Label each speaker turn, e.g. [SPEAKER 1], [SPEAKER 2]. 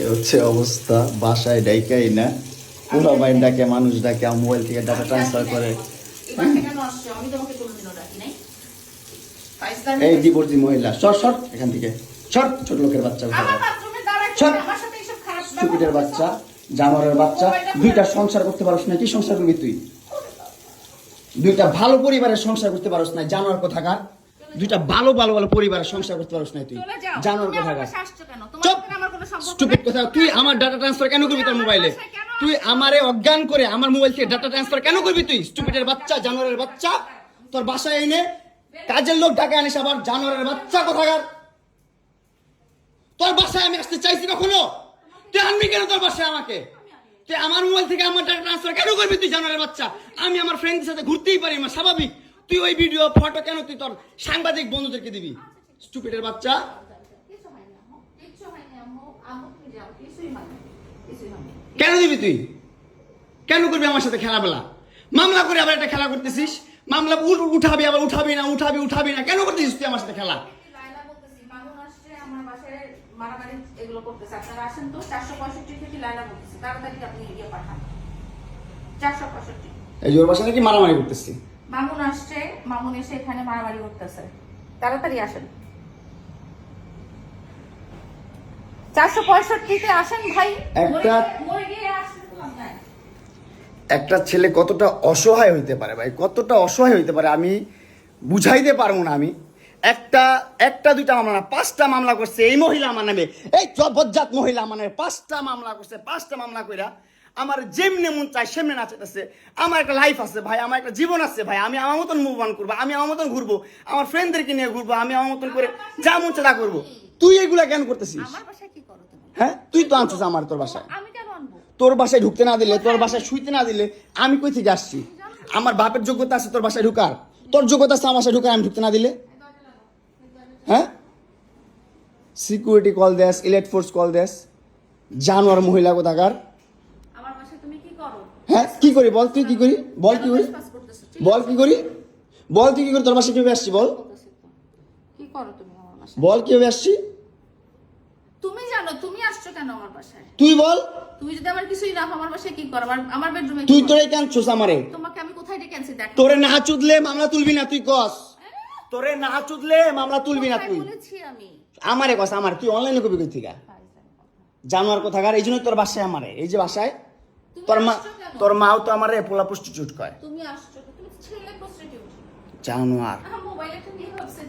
[SPEAKER 1] এই হচ্ছে অবস্থা, বাসায় ডাইকাই না, পুরো বাইন ডাকে, মানুষ ডাকে, মোবাইল থেকে ডাটা ট্রান্সফার করে। এই ডিভোর্সি মহিলা, সর সর এখান থেকে, সর, ছোট লোকের বাচ্চা, স্টুপিডের বাচ্চা, জানোয়ারের বাচ্চা। দুইটা সংসার করতে পারছ না, কি সংসার করবি তুই? দুইটা ভালো পরিবারের সংসার করতে পারছ না, জানোয়ার কোথাকার। দুইটা ভালো ভালো ভালো পরিবারের সংসার করতে পারছ না তুই, জানোয়ার কোথাকার। স্টুপিড কথা, তুই আমার ডাটা ট্রান্সফার কেন করবি তোর মোবাইলে? তুই আমারে অজ্ঞান করে আমার মোবাইল থেকে ডাটা ট্রান্সফার কেন করবি তুই? স্টুপিডের বাচ্চা, জানোয়ারের বাচ্চা। তোর বাসায় এনে কাজের লোক ঢাকা আনিস আবার, জানোয়ারের বাচ্চা কোথাকার। তোর বাসায় আমি আসতে চাইছি কখনো? তুই আনবি কেন তোর বাসায় আমাকে? তুই আমার মোবাইল থেকে আমার ডাটা ট্রান্সফার কেন করবি তুই, জানোয়ারের বাচ্চা? আমি আমার ফ্রেন্ডদের সাথে ঘুরতেই পারি, আমার স্বাভাবিক। তুই ওই ভিডিও ফটো কেন তুই তোর সাংবাদিক বন্ধুদেরকে দিবি? স্টুপিডের বাচ্চা। কেন দিবি তুই? কেন করবি আমার সাথে খেলাবেলা? মামলা করে আবার একটা খেলা করতেছিস, মামলা উঠাবি আবার উঠাবি না, উঠাবি না, কেন করতেছিস তুই আমার সাথে খেলা? এই জোর বাসা নাকি মারামারি করতেছি।
[SPEAKER 2] মামুন আসছে, মামুন এসে এখানে মারামারি করতেছে, তাড়াতাড়ি আসেন। 465-তে আসেন ভাই।
[SPEAKER 1] একটা ছেলে কতটা অসহায় হইতে পারে ভাই, কতটা অসহায় হইতে পারে আমি বুঝাইতে পারবো না। আমি একটা দুইটা মামলা না, 5টা মামলা করছে এই মহিলা আমার নামে, এই বজ্জাত মহিলা আমার নামে 5টা মামলা করছে। 5টা মামলা কইরা আমার যেমনে মন চায় সেমনে নাচাইতেছে। আমার একটা লাইফ আছে ভাই, আমার একটা জীবন আছে ভাই, আমি আমার মতন মুভ অন করবো, আমি আমার মতন ঘুরবো, আমার ফ্রেন্ডদেরকে নিয়ে ঘুরবো, আমি আমার মতন করে যা মন চায় তা করবো। তুই এগুলা কেন করতেছিস? হ্যাঁ, তুই তো আনছিস আমার তোর বাসায়। তোর বাসায় ঢুকতে না দিলে, তোর বাসায় শুইতে না দিলে আমি কই থেকে আসছি? আমার বাপের যোগ্যতা আছে তোর বাসায় ঢুকার? তোর যোগ্যতা আছে আমার বাসায় ঢুকার, আমি ঢুকতে না দিলে? হ্যাঁ, সিকিউরিটি কল দেস, ইলেট ফোর্স কল দেস, জানোয়ার মহিলা কোথাকার। হ্যাঁ, কি করি বল? তুই কি করি বল? কি করি বল? কি করি বল? তুই কি করি? তোর বাসায় কিভাবে আসছি বল? বল কিভাবে আসছি?
[SPEAKER 2] তুমি জানো তুমি আসছো কেন আমার বাসায়?
[SPEAKER 1] তুই বল।
[SPEAKER 2] তুমি যদি আমার কিছুই না আমার বাসায় কি করো? আমার বেডরুমে
[SPEAKER 1] তুই তোরে কেন ছুস আমারে?
[SPEAKER 2] তোমাকে আমি কোথায় ডেকে আনছি দেখ।
[SPEAKER 1] তোরে না চুদলে মামলা তুলবি না তুই কস? তোরে না চুদলে মামলা তুলবি না তুই?
[SPEAKER 2] বলেছি আমি।
[SPEAKER 1] আমারে কস, আমার তুই অনলাইনে কবি কই থেকে? জানোয়ার কোথাকার। এই জন্যই তোর বাসায় আমারে, এই যে বাসায় তোর মাও তো আমারে পোলা প্রস্টিটিউট কয়।
[SPEAKER 2] তুমি আসছো, তুমি ছেলে প্রস্টিটিউট
[SPEAKER 1] জানোয়ার।
[SPEAKER 2] মোবাইলে তুমি ভাবছে